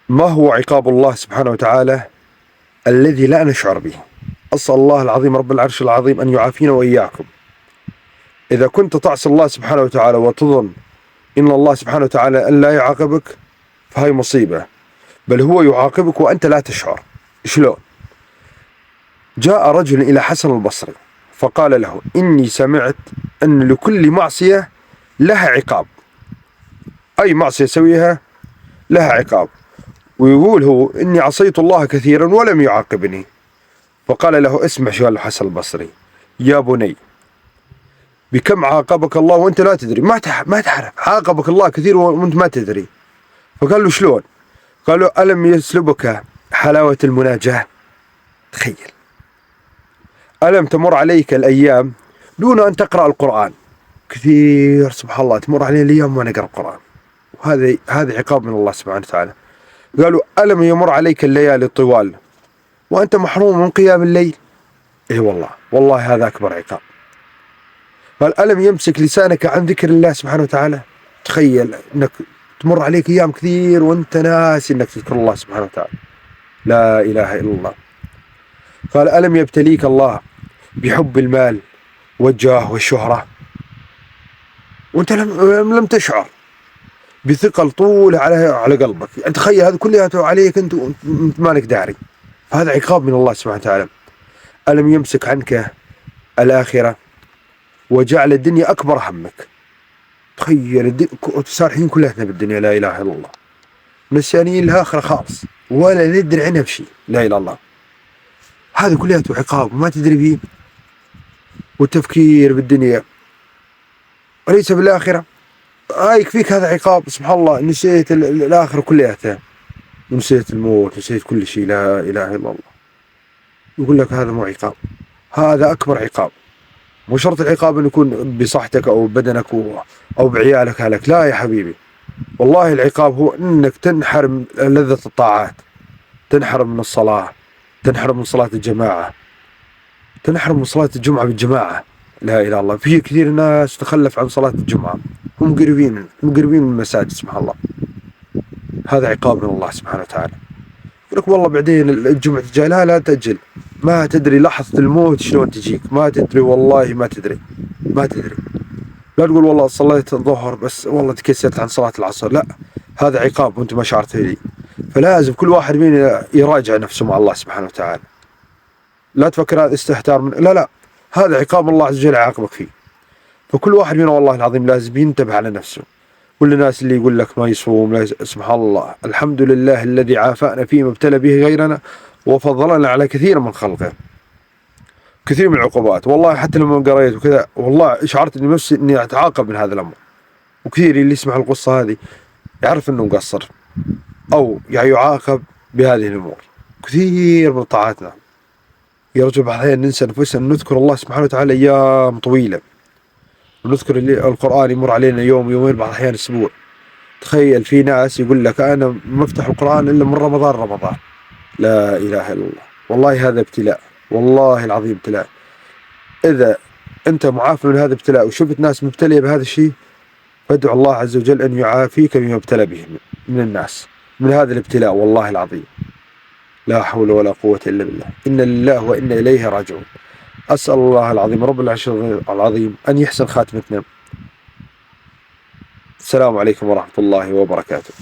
ما هو عقاب الله سبحانه وتعالى الذي لا نشعر به؟ أسأل الله العظيم رب العرش العظيم أن يعافينا وإياكم. إذا كنت تعصي الله سبحانه وتعالى وتظن إن الله سبحانه وتعالى أن لا يعاقبك فهي مصيبة، بل هو يعاقبك وأنت لا تشعر. شلون؟ جاء رجل إلى حسن البصري فقال له: إني سمعت أن لكل معصية لها عقاب، أي معصية سويها لها عقاب، ويقول هو: إني عصيت الله كثيرا ولم يعاقبني. فقال له: اسمع شو قال له حسن البصري: يا بني، بكم عاقبك الله وأنت لا تدري، ما تعرف، عاقبك الله كثير وأنت ما تدري. فقال له: شلون؟ قال له: ألم يسلبك حلاوة المناجاة؟ تخيل. ألم تمر عليك الأيام دون أن تقرأ القرآن؟ كثير سبحان الله تمر عليه الأيام وأنا أقرأ القرآن، وهذا عقاب من الله سبحانه وتعالى. قالوا: ألم يمر عليك الليالي الطوال وأنت محروم من قيام الليل؟ إيه والله هذا أكبر عقاب. قال: ألم يمسك لسانك عن ذكر الله سبحانه وتعالى؟ تخيل أنك تمر عليك أيام كثير وأنت ناسي أنك تذكر الله سبحانه وتعالى، لا إله إلا الله. قال: ألم يبتليك الله بحب المال والجاه والشهرة وأنت لم تشعر بثقل طول على قلبك؟ يعني تخيل هذا كله عليك أنت مالك داري، فهذا عقاب من الله سبحانه وتعالى. ألم يمسك عنك الآخرة وجعل الدنيا أكبر همك؟ تخيل صار الحين كلاتنا بالدنيا لا إله إلا الله، نسيانين الآخرة خالص ولا ندري عنها بشيء، لا إله إلا الله. هذا كلياته عقاب وما تدري فيه، والتفكير بالدنيا وليس بالآخرة. يكفيك هذا عقاب. سبحان الله، نسيت الآخرة كلياتها، ونسيت الموت، نسيت كل شيء، لا إله إلا الله. يقول لك هذا مو عقاب، هذا أكبر عقاب. مو شرط العقاب أن يكون بصحتك أو بدنك أو بعيالك هلك، لا يا حبيبي، والله العقاب هو أنك تنحرم لذة الطاعات، تنحرم من الصلاة، تنحرم من صلاة الجماعة، تنحرم من صلاة الجمعة بالجماعة، لا إله إلا الله. في كثير ناس تخلف عن صلاة الجمعة، هم قريبين من المساجد، سبحان الله. هذا عقاب من الله سبحانه وتعالى. يقول لك والله بعدين الجمعة الجاية، لا تأجل، ما تدري لحظة الموت شلون تجيك، ما تدري، والله ما تدري. لا تقول والله صليت الظهر بس والله تكسلت عن صلاة العصر، لا، هذا عقاب وانت ما شعرت به. فلازم كل واحد منا يراجع نفسه مع الله سبحانه وتعالى. لا تفكر هذا استهتار من، لا، هذا عقاب الله عز وجل يعاقبك فيه. فكل واحد منا والله العظيم لازم ينتبه على نفسه. كل الناس اللي يقول لك ما يصوم، سبحان الله، الحمد لله الذي عافانا فيما ابتلى به غيرنا وفضلنا على كثير من خلقه. كثير من العقوبات والله حتى لما قريت وكذا والله شعرت اني نفسي اني اتعاقب من هذا الامر. وكثير اللي يسمع القصة هذه يعرف انه مقصر او يعاقب بهذه الامور. كثير من طاعاتنا يرجو بعض الأحيان ننسى أنفسنا، نذكر الله سبحانه وتعالى أيام طويلة، ونذكر القرآن يمر علينا يوم يومين، بعض الأحيان أسبوع. تخيل في ناس يقول لك أنا مفتح القرآن إلا من رمضان، لا إله إلا الله. والله هذا ابتلاء، والله العظيم ابتلاء. إذا أنت معافى من هذا الابتلاء وشفت ناس مبتلية بهذا الشيء، فادعو الله عز وجل أن يعافيك مما ابتلى به من الناس، من هذا الابتلاء، والله العظيم لا حول ولا قوة إلا بالله. إن لله وإنا إليه راجعون. أسأل الله العظيم رب العرش العظيم أن يحسن خاتمتنا. السلام عليكم ورحمة الله وبركاته.